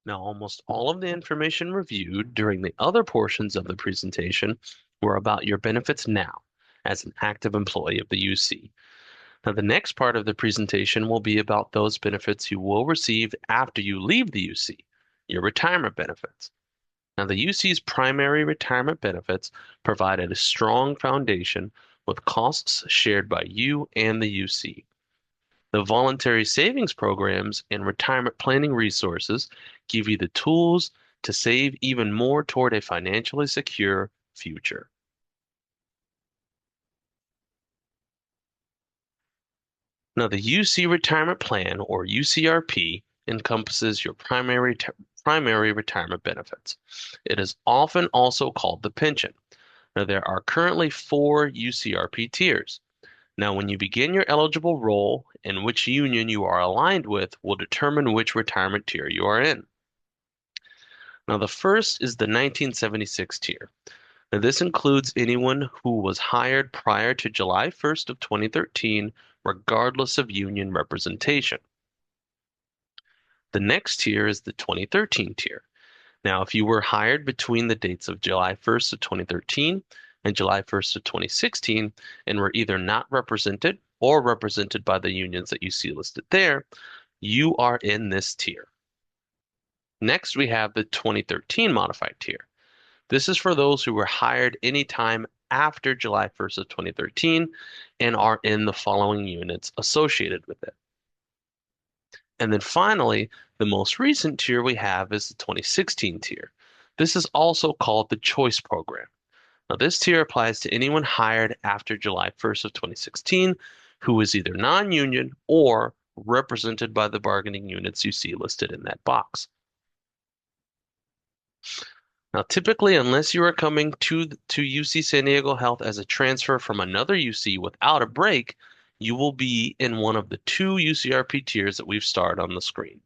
Now, almost all of the information reviewed during the other portions of the presentation were about your benefits now as an active employee of the UC. Now, the next part of the presentation will be about those benefits you will receive after you leave the UC, your retirement benefits. Now, the UC's primary retirement benefits provided a strong foundation with costs shared by you and the UC. The voluntary savings programs and retirement planning resources give you the tools to save even more toward a financially secure future. Now, the UC retirement plan, or UCRP, encompasses your primary retirement benefits. It is often also called the pension. Now, there are currently four UCRP tiers. Now, when you begin your eligible role and which union you are aligned with will determine which retirement tier you are in. Now, the first is the 1976 tier. Now, this includes anyone who was hired prior to July 1st of 2013, regardless of union representation. The next tier is the 2013 tier. Now, if you were hired between the dates of July 1st of 2013 and July 1st of 2016 and were either not represented or represented by the unions that you see listed there, you are in this tier. Next, we have the 2013 modified tier. This is for those who were hired anytime after July 1st of 2013 and are in the following units associated with it. And then finally, the most recent tier we have is the 2016 tier. This is also called the Choice Program. Now, this tier applies to anyone hired after July 1st of 2016 who is either non-union or represented by the bargaining units you see listed in that box. Now, typically, unless you are coming to UC San Diego Health as a transfer from another UC without a break, you will be in one of the two UCRP tiers that we've starred on the screen.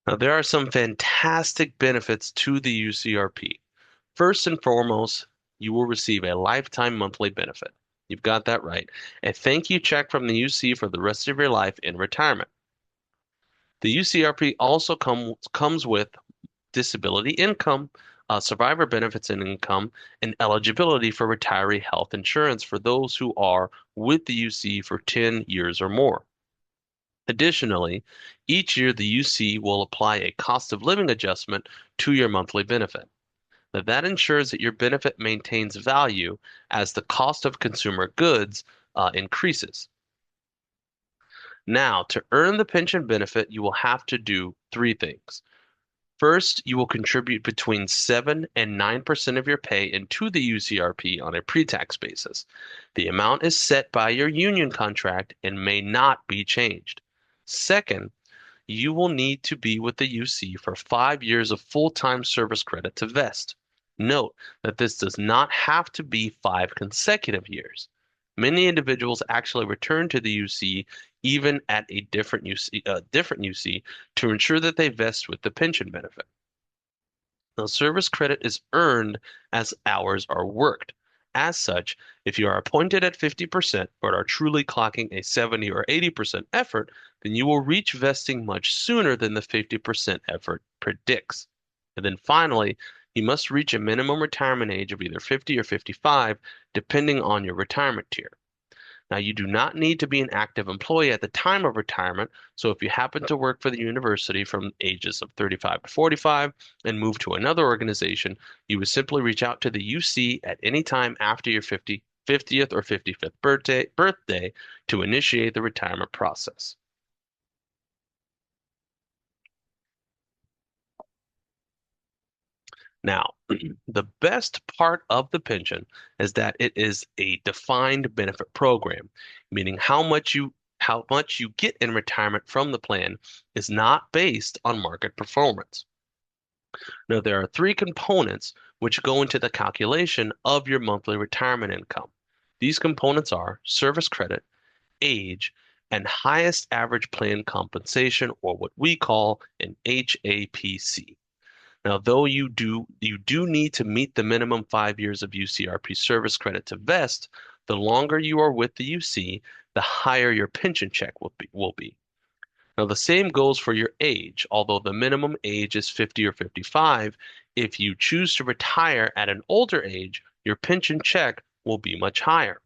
Now, there are some fantastic benefits to the UCRP. First and foremost, you will receive a lifetime monthly benefit. You've got that right. A thank you check from the UC for the rest of your life in retirement. The UCRP also comes with disability income, survivor benefits and income, and eligibility for retiree health insurance for those who are with the UC for 10 years or more. Additionally, each year the UC will apply a cost of living adjustment to your monthly benefit. Now, that ensures that your benefit maintains value as the cost of consumer goods increases. Now, to earn the pension benefit, you will have to do three things. First, you will contribute between 7 and 9% of your pay into the UCRP on a pre-tax basis. The amount is set by your union contract and may not be changed. Second, you will need to be with the UC for 5 years of full-time service credit to vest. Note that this does not have to be 5 consecutive years. Many individuals actually return to the UC even at a different UC to ensure that they vest with the pension benefit. Now, service credit is earned as hours are worked. As such, if you are appointed at 50% but are truly clocking a 70 or 80% effort, then you will reach vesting much sooner than the 50% effort predicts. And then finally, you must reach a minimum retirement age of either 50 or 55, depending on your retirement tier. Now, you do not need to be an active employee at the time of retirement. So if you happen to work for the university from ages of 35 to 45 and move to another organization, you would simply reach out to the UC at any time after your 50th or 55th birthday to initiate the retirement process. Now, the best part of the pension is that it is a defined benefit program, meaning how much you get in retirement from the plan is not based on market performance. Now, there are three components which go into the calculation of your monthly retirement income. These components are service credit, age, and highest average plan compensation, or what we call an HAPC. Now, though you do need to meet the minimum 5 years of UCRP service credit to vest, The longer you are with the UC, the higher your pension check will be. Now, the same goes for your age. Although the minimum age is 50 or 55, if you choose to retire at an older age, your pension check will be much higher.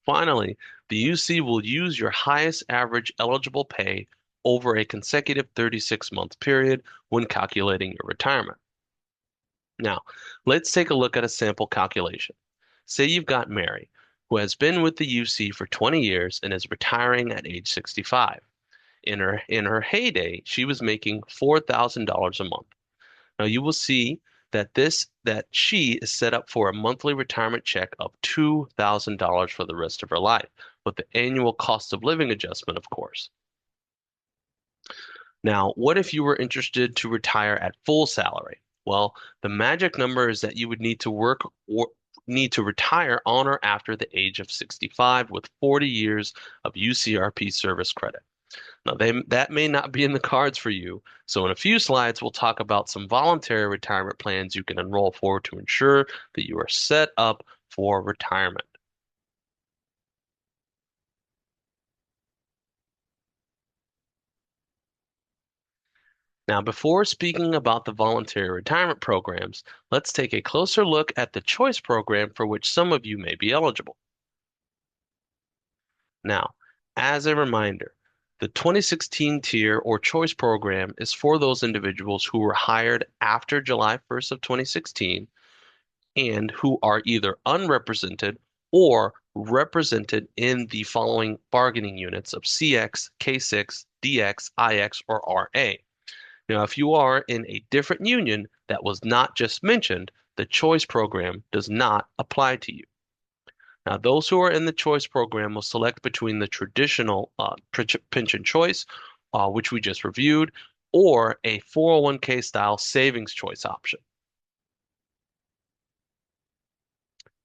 Finally, the UC will use your highest average eligible pay over a consecutive 36-month period when calculating your retirement. Now, let's take a look at a sample calculation. Say you've got Mary, who has been with the UC for 20 years and is retiring at age 65. In her heyday, she was making $4,000 a month. Now you will see that she is set up for a monthly retirement check of $2,000 for the rest of her life, with the annual cost of living adjustment, of course. Now, what if you were interested to retire at full salary? Well, the magic number is that you would need to work or need to retire on or after the age of 65 with 40 years of UCRP service credit. Now, that may not be in the cards for you. So in a few slides, we'll talk about some voluntary retirement plans you can enroll for to ensure that you are set up for retirement. Now, before speaking about the voluntary retirement programs, let's take a closer look at the choice program for which some of you may be eligible. Now, as a reminder, the 2016 tier or choice program is for those individuals who were hired after July 1st of 2016 and who are either unrepresented or represented in the following bargaining units of CX, K6, DX, IX, or RA. Now, if you are in a different union that was not just mentioned, the choice program does not apply to you. Now, those who are in the choice program will select between the traditional pension choice, which we just reviewed, or a 401k style savings choice option.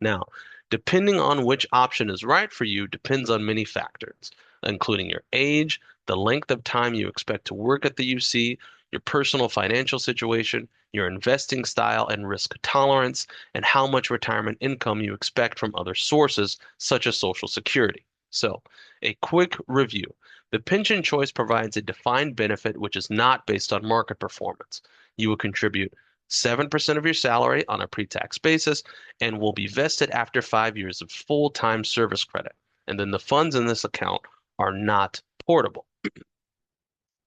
Now, depending on which option is right for you depends on many factors, including your age, the length of time you expect to work at the UC, your personal financial situation, your investing style and risk tolerance, and how much retirement income you expect from other sources, such as Social Security. So, a quick review. The pension choice provides a defined benefit which is not based on market performance. You will contribute 7% of your salary on a pre-tax basis and will be vested after 5 years of full-time service credit. And then the funds in this account are not portable.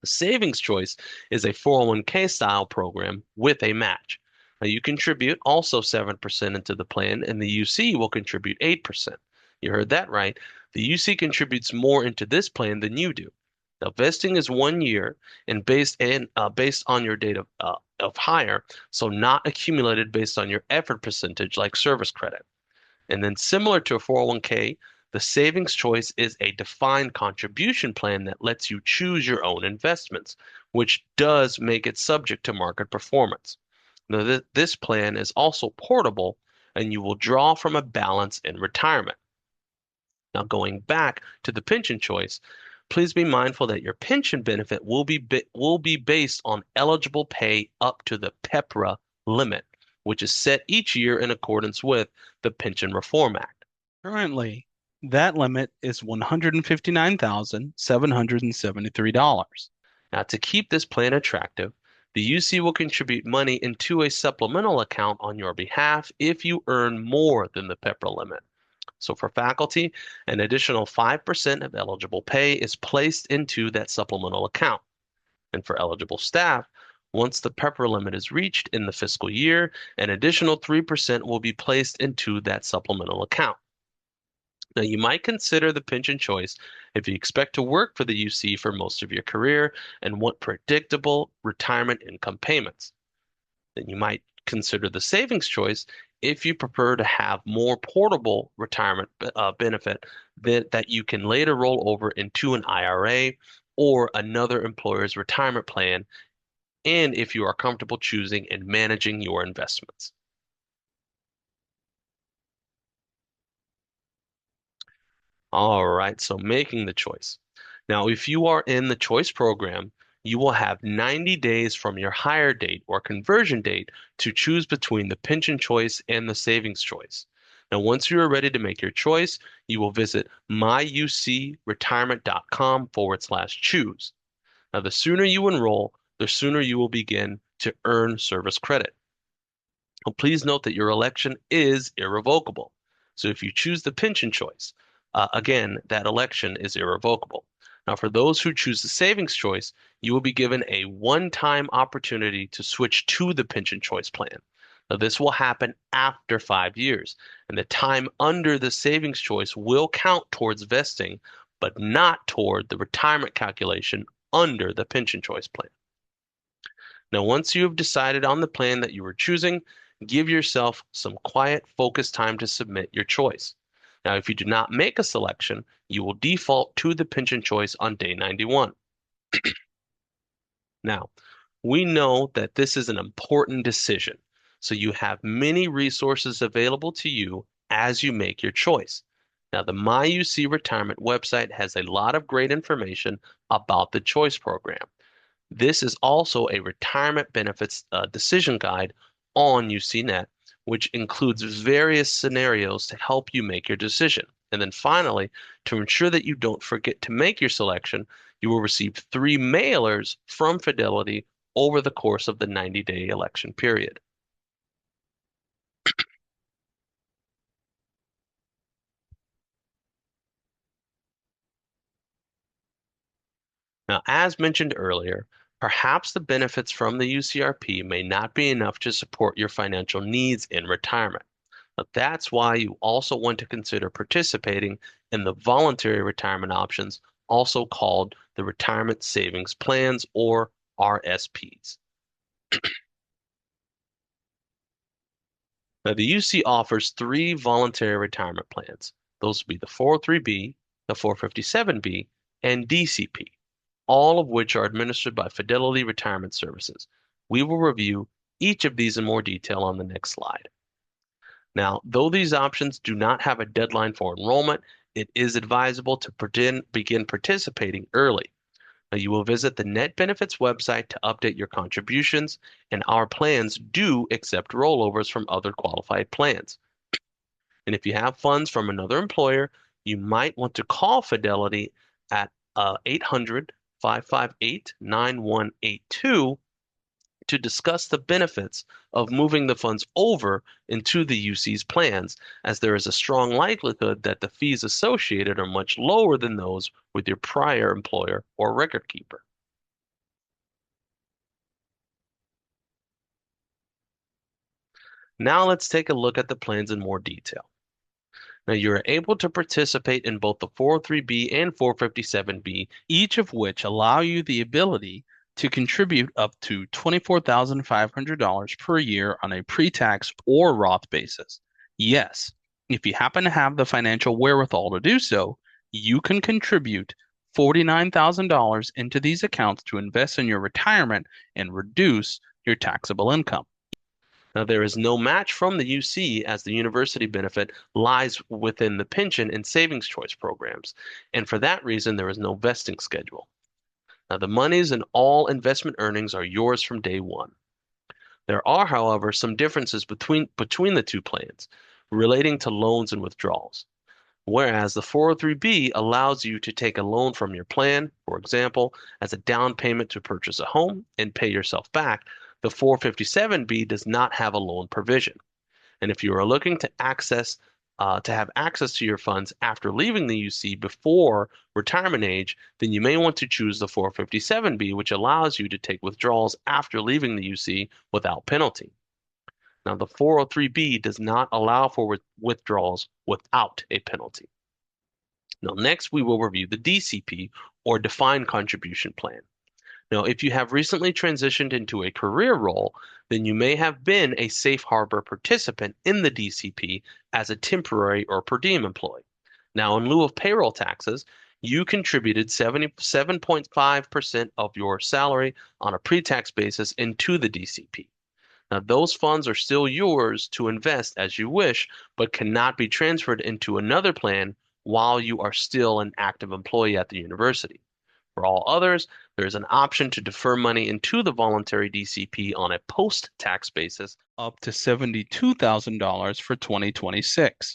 The savings choice is a 401k style program with a match. Now you contribute also 7% into the plan, and the UC will contribute 8%. You heard that right. The UC contributes more into this plan than you do. Now, vesting is 1 year and based on your date of hire, so not accumulated based on your effort percentage like service credit. And then similar to a 401k, the savings choice is a defined contribution plan that lets you choose your own investments, which does make it subject to market performance. Now, this plan is also portable and you will draw from a balance in retirement. Now, going back to the pension choice, please be mindful that your pension benefit will be based on eligible pay up to the PEPRA limit, which is set each year in accordance with the Pension Reform Act. Currently, that limit is $159,773. Now, to keep this plan attractive, the UC will contribute money into a supplemental account on your behalf if you earn more than the PEPRA limit. So for faculty, an additional 5% of eligible pay is placed into that supplemental account. And for eligible staff, once the PEPRA limit is reached in the fiscal year, an additional 3% will be placed into that supplemental account. Now, you might consider the pension choice if you expect to work for the UC for most of your career and want predictable retirement income payments. Then you might consider the savings choice if you prefer to have more portable retirement benefit that you can later roll over into an IRA or another employer's retirement plan, and if you are comfortable choosing and managing your investments. All right, so making the choice. Now, if you are in the choice program, you will have 90 days from your hire date or conversion date to choose between the pension choice and the savings choice. Now, once you are ready to make your choice, you will visit myucretirement.com/choose. Now, the sooner you enroll, the sooner you will begin to earn service credit. Well, please note that your election is irrevocable. So if you choose the pension choice, again, that election is irrevocable. Now, for those who choose the savings choice, you will be given a one-time opportunity to switch to the pension choice plan. Now, this will happen after 5 years, and the time under the savings choice will count towards vesting, but not toward the retirement calculation under the pension choice plan. Now, once you have decided on the plan that you are choosing, give yourself some quiet, focused time to submit your choice. Now, if you do not make a selection, you will default to the pension choice on day 91. Now, we know that this is an important decision, so you have many resources available to you as you make your choice. Now, the MyUC Retirement website has a lot of great information about the choice program. This is also a retirement benefits decision guide on UCNet, which includes various scenarios to help you make your decision. And then finally, to ensure that you don't forget to make your selection, you will receive 3 mailers from Fidelity over the course of the 90-day election period. Now, as mentioned earlier, perhaps the benefits from the UCRP may not be enough to support your financial needs in retirement. But that's why you also want to consider participating in the voluntary retirement options, also called the Retirement Savings Plans or RSPs. Now, the UC offers 3 voluntary retirement plans. Those would be the 403B, the 457B, and DCP, all of which are administered by Fidelity Retirement Services. We will review each of these in more detail on the next slide. Now, though these options do not have a deadline for enrollment, it is advisable to begin participating early. Now, you will visit the Net Benefits website to update your contributions, and our plans do accept rollovers from other qualified plans. And if you have funds from another employer, you might want to call Fidelity at 800-558-9182 to discuss the benefits of moving the funds over into the UC's plans, as there is a strong likelihood that the fees associated are much lower than those with your prior employer or record keeper. Now let's take a look at the plans in more detail. Now you are able to participate in both the 403B and 457B, Each of which allow you the ability to contribute up to $24,500 per year on a pre-tax or Roth basis. Yes, if you happen to have the financial wherewithal to do so, you can contribute $49,000 into these accounts to invest in your retirement and reduce your taxable income. Now, there is no match from the UC as the university benefit lies within the pension and savings choice programs, and for that reason, there is no vesting schedule. Now, the monies and all investment earnings are yours from day one. There are, however, some differences between the two plans relating to loans and withdrawals. Whereas the 403B allows you to take a loan from your plan, for example, as a down payment to purchase a home and pay yourself back, the 457B does not have a loan provision. And if you are looking to have access to your funds after leaving the UC before retirement age, then you may want to choose the 457B, which allows you to take withdrawals after leaving the UC without penalty. Now, the 403B does not allow for withdrawals without a penalty. Now, next we will review the DCP or defined contribution plan. Now, if you have recently transitioned into a career role, then you may have been a safe harbor participant in the DCP as a temporary or per diem employee. Now, in lieu of payroll taxes, you contributed 77.5% of your salary on a pre-tax basis into the DCP. Now, those funds are still yours to invest as you wish, but cannot be transferred into another plan while you are still an active employee at the university. For all others, there is an option to defer money into the voluntary DCP on a post-tax basis Up to $72,000 for 2026.